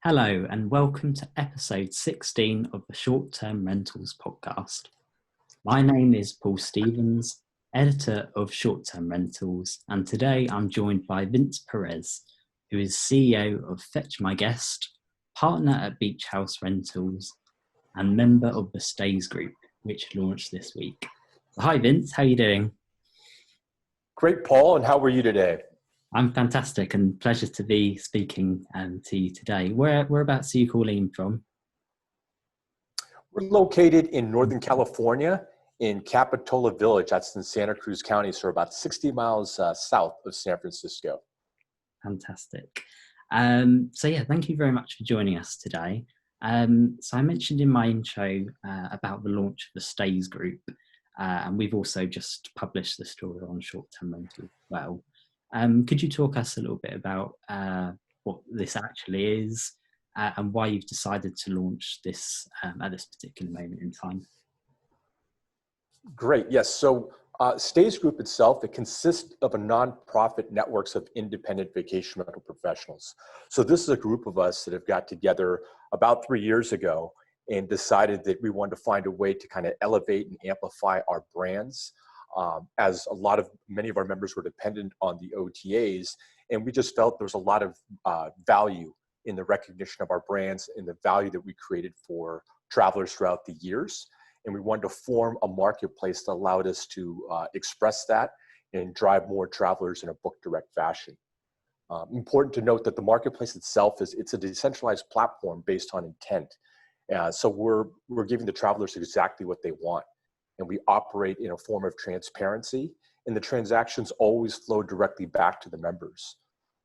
Hello and welcome to episode 16 of the Short Term Rentals podcast. My name is Paul Stevens, editor of Short Term Rentals, and today I'm joined by Vince Perez, who is CEO of Fetch My Guest, partner at Beach House Rentals, and member of the STRz group, which launched this week. Hi Vince, how are you doing? Great, Paul, and how are you today? I'm fantastic and pleasure to be speaking to you today. Whereabouts are you calling in from? We're located in Northern California in Capitola Village. That's in Santa Cruz County, so about 60 miles south of San Francisco. Fantastic. Thank you very much for joining us today. So I mentioned in my intro about the launch of the STRz group, and we've also just published the story on Short Term Rental as well. Could you talk us a little bit about what this actually is and why you've decided to launch this at this particular moment in time? Great, yes. So STRz Group itself, it consists of a nonprofit networks of independent vacation rental professionals. So this is a group of us that have got together about 3 years ago and decided that we wanted to find a way to kind of elevate and amplify our brands. As many of our members were dependent on the OTAs, and we just felt there was a lot of value in the recognition of our brands and the value that we created for travelers throughout the years. And we wanted to form a marketplace that allowed us to express that and drive more travelers in a book direct fashion. Important to note that the marketplace itself it's a decentralized platform based on intent. So we're giving the travelers exactly what they want. And we operate in a form of transparency, and the transactions always flow directly back to the members.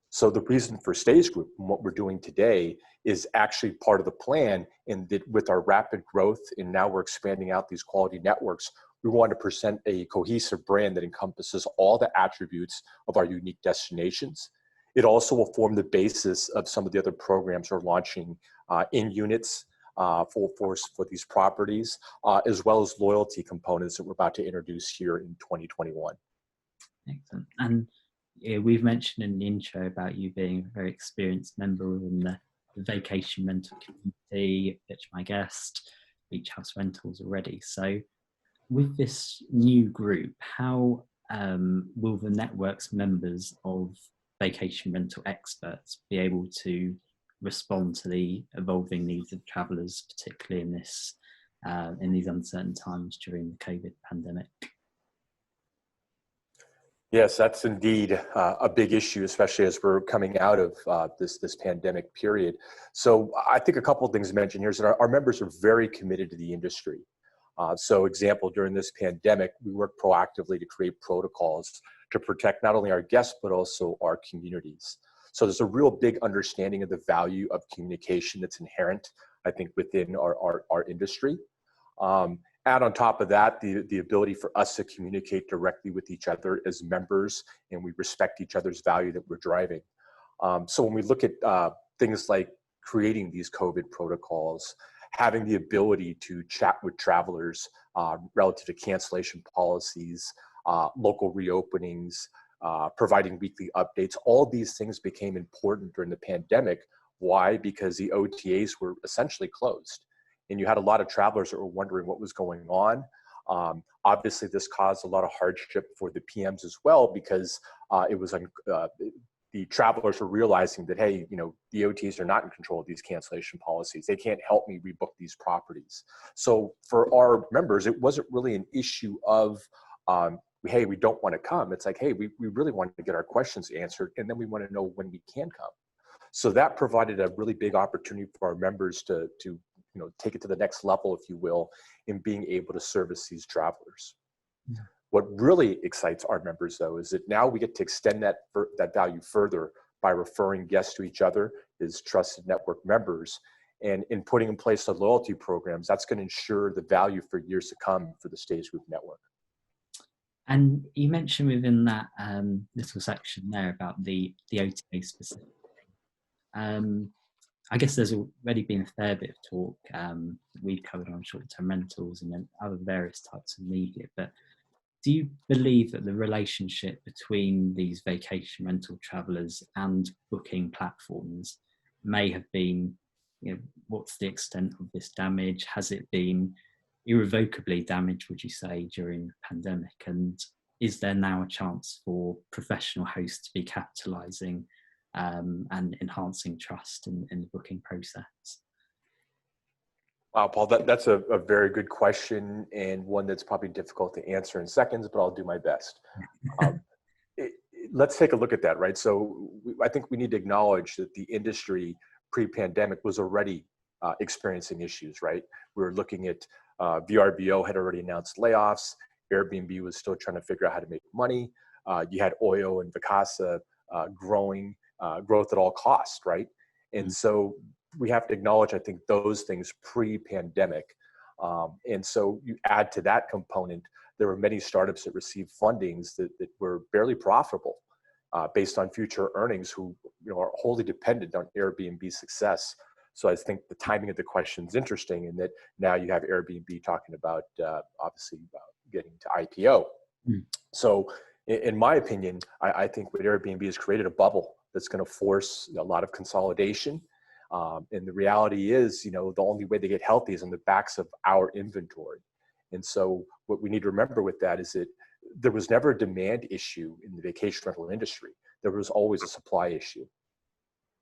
So the reason for STRz Group and what we're doing today is actually part of the plan, in that with our rapid growth and now we're expanding out these quality networks, we want to present a cohesive brand that encompasses all the attributes of our unique destinations. It also will form the basis of some of the other programs we're launching in units for these properties, as well as loyalty components that we're about to introduce here in 2021. Excellent. And we've mentioned in the intro about you being a very experienced member within the vacation rental community, Fetch My Guest, Beach House Rentals already. So with this new group, how will the network's members of vacation rental experts be able to respond to the evolving needs of travellers, particularly in these uncertain times during the COVID pandemic? Yes, that's indeed a big issue, especially as we're coming out of this pandemic period. So I think a couple of things to mention here is that our members are very committed to the industry. So example, during this pandemic, we worked proactively to create protocols to protect not only our guests, but also our communities. So there's a real big understanding of the value of communication that's inherent, I think, within our industry. Add on top of that, the ability for us to communicate directly with each other as members, and we respect each other's value that we're driving. So when we look at things like creating these COVID protocols, having the ability to chat with travelers relative to cancellation policies, local reopenings, providing weekly updates, all these things became important during the pandemic. Why? Because the OTAs were essentially closed. And you had a lot of travelers that were wondering what was going on. Obviously, this caused a lot of hardship for the PMs as well, because the travelers were realizing that, hey, the OTAs are not in control of these cancellation policies. They can't help me rebook these properties. So for our members, it wasn't really an issue of, hey, we don't want to come. It's like, hey, we really want to get our questions answered, and then we want to know when we can come. So that provided a really big opportunity for our members to take it to the next level, if you will, in being able to service these travelers. Yeah. What really excites our members, though, is that now we get to extend that value further by referring guests to each other as trusted network members. And in putting in place the loyalty programs, that's going to ensure the value for years to come for the STRz Group network. And you mentioned within that little section there about the OTA specifically. I guess there's already been a fair bit of talk we've covered on short-term rentals and then other various types of media, but do you believe that the relationship between these vacation rental travellers and booking platforms may have been what's the extent of this damage? Has it been irrevocably damaged, would you say, during the pandemic? And is there now a chance for professional hosts to be capitalising and enhancing trust in the booking process? Wow, Paul, that's a very good question, and one that's probably difficult to answer in seconds, but I'll do my best. Let's take a look at that, right? So I think we need to acknowledge that the industry pre-pandemic was already experiencing issues, right? We were looking at VRBO had already announced layoffs. Airbnb was still trying to figure out how to make money. You had Oyo and Vacasa growth at all costs, right? And so we have to acknowledge, I think, those things pre-pandemic. And so you add to that component, there were many startups that received fundings that were barely profitable based on future earnings, who are wholly dependent on Airbnb's success. So I think the timing of the question is interesting, in that now you have Airbnb talking about obviously getting to IPO. So in my opinion, I think what Airbnb has created a bubble that's going to force a lot of consolidation. And the reality is, the only way they get healthy is on the backs of our inventory. And so what we need to remember with that is that there was never a demand issue in the vacation rental industry. There was always a supply issue.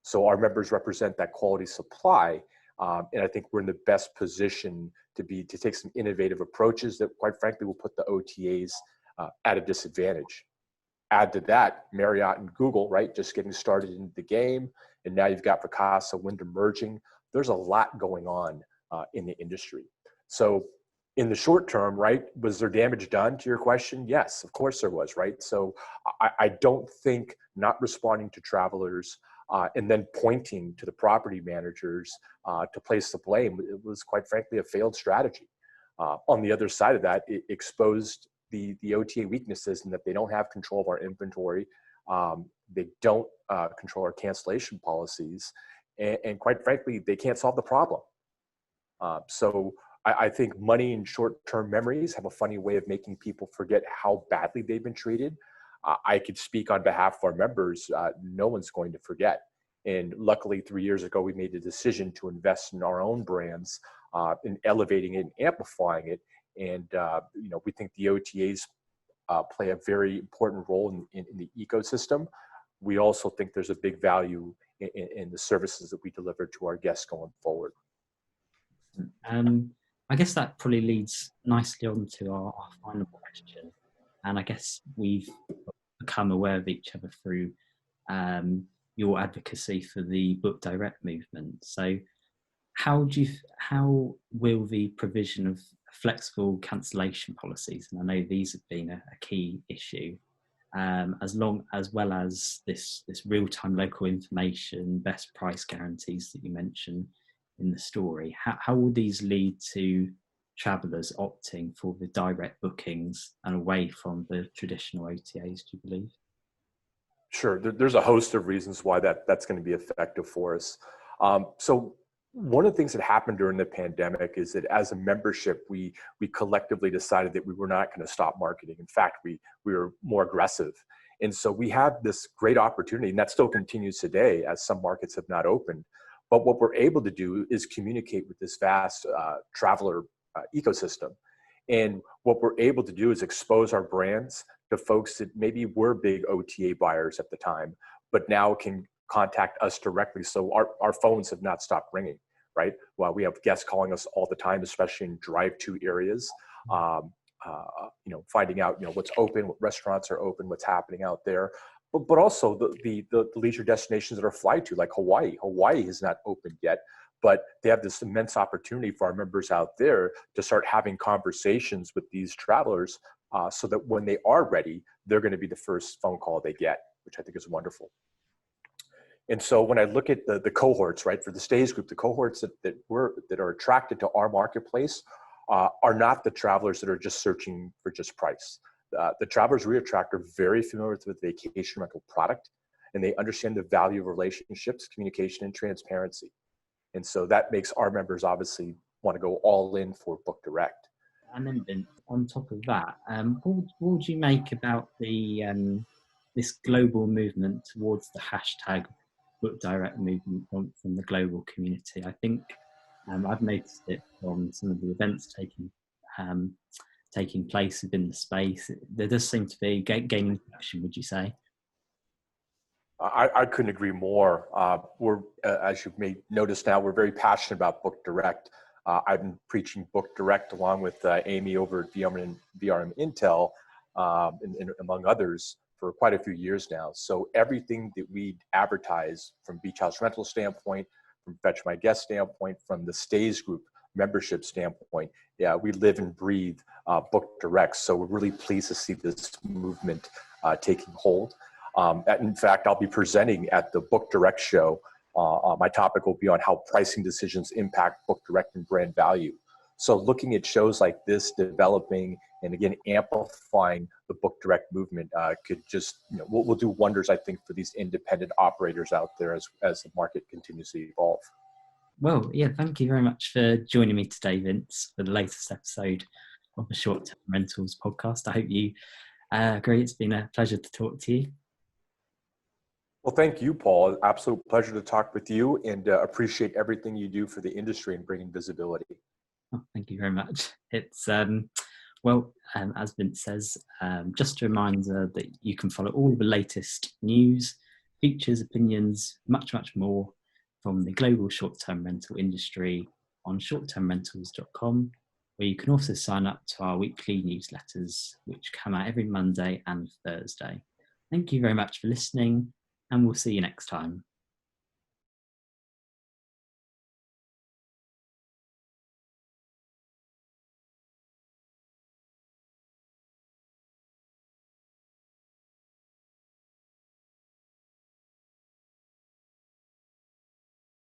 So our members represent that quality supply. And I think we're in the best position to take some innovative approaches that, quite frankly, will put the OTAs at a disadvantage. Add to that Marriott and Google, right, just getting started in the game. And now you've got Vacasa, Wyndham merging. There's a lot going on in the industry. So in the short term, right, was there damage done, to your question? Yes, of course there was, right? So I don't think not responding to travelers and then pointing to the property managers to place the blame, it was, quite frankly, a failed strategy. On the other side of that, it exposed the OTA weaknesses in that they don't have control of our inventory. They don't control our cancellation policies. And quite frankly, they can't solve the problem. So I think money and short-term memories have a funny way of making people forget how badly they've been treated. I could speak on behalf of our members. No one's going to forget. And luckily, 3 years ago, we made the decision to invest in our own brands, in elevating it and amplifying it. And we think the OTAs play a very important role in the ecosystem. We also think there's a big value in the services that we deliver to our guests going forward. I guess that probably leads nicely on to our final question. And I guess we've become aware of each other through your advocacy for the Book Direct movement. So how will the provision of flexible cancellation policies, and I know these have been a key issue, as well as this real-time local information, best price guarantees that you mentioned in the story, how will these lead to travellers opting for the direct bookings and away from the traditional OTAs, do you believe? Sure, there's a host of reasons why that's going to be effective for us. So one of the things that happened during the pandemic is that as a membership, we collectively decided that we were not going to stop marketing. In fact, we were more aggressive. And so we have this great opportunity, and that still continues today as some markets have not opened. But what we're able to do is communicate with this vast traveler ecosystem. And what we're able to do is expose our brands to folks that maybe were big OTA buyers at the time, but now can contact us directly. So our phones have not stopped ringing, right? Well, we have guests calling us all the time, especially in drive-to areas, finding out, what's open, what restaurants are open, what's happening out there. But also the leisure destinations that are fly to, like Hawaii. Hawaii has not opened yet, but they have this immense opportunity for our members out there to start having conversations with these travelers so that when they are ready, they're going to be the first phone call they get, which I think is wonderful. And so when I look at the cohorts, right, for the STRz group, the cohorts that are attracted to our marketplace are not the travelers that are just searching for just price. The travelers we attract are very familiar with the vacation rental product, and they understand the value of relationships, communication, and transparency. And so that makes our members obviously want to go all in for Book Direct. And then on top of that, what would you make about the this global movement towards the hashtag book direct movement from the global community. I think I've noticed it from some of the events taking place within the space. There does seem to be gaining traction, would you say? I couldn't agree more. We're, as you may notice now, we're very passionate about book direct. I've been preaching book direct along with Amy over at VRM Intel, and among others, for quite a few years now. So everything that we advertise from Beach House Rental standpoint, from Fetch My Guest standpoint, from the STRz group membership standpoint, yeah, we live and breathe book direct. So we're really pleased to see this movement taking hold. In fact, I'll be presenting at the Book Direct show. My topic will be on how pricing decisions impact book direct and brand value. So looking at shows like this developing and again amplifying the book direct movement could just, will do wonders, I think, for these independent operators out there as the market continues to evolve. Well, yeah, thank you very much for joining me today, Vince, for the latest episode of the Short Term Rentals podcast. I hope you agree. It's been a pleasure to talk to you. Well, thank you, Paul. Absolute pleasure to talk with you, and appreciate everything you do for the industry and bringing visibility. Oh, thank you very much. It's as Vince says, just a reminder that you can follow all the latest news, features, opinions, much more from the global short-term rental industry on ShortTermRentalz.com, where you can also sign up to our weekly newsletters, which come out every Monday and Thursday. Thank you very much for listening, and we'll see you next time.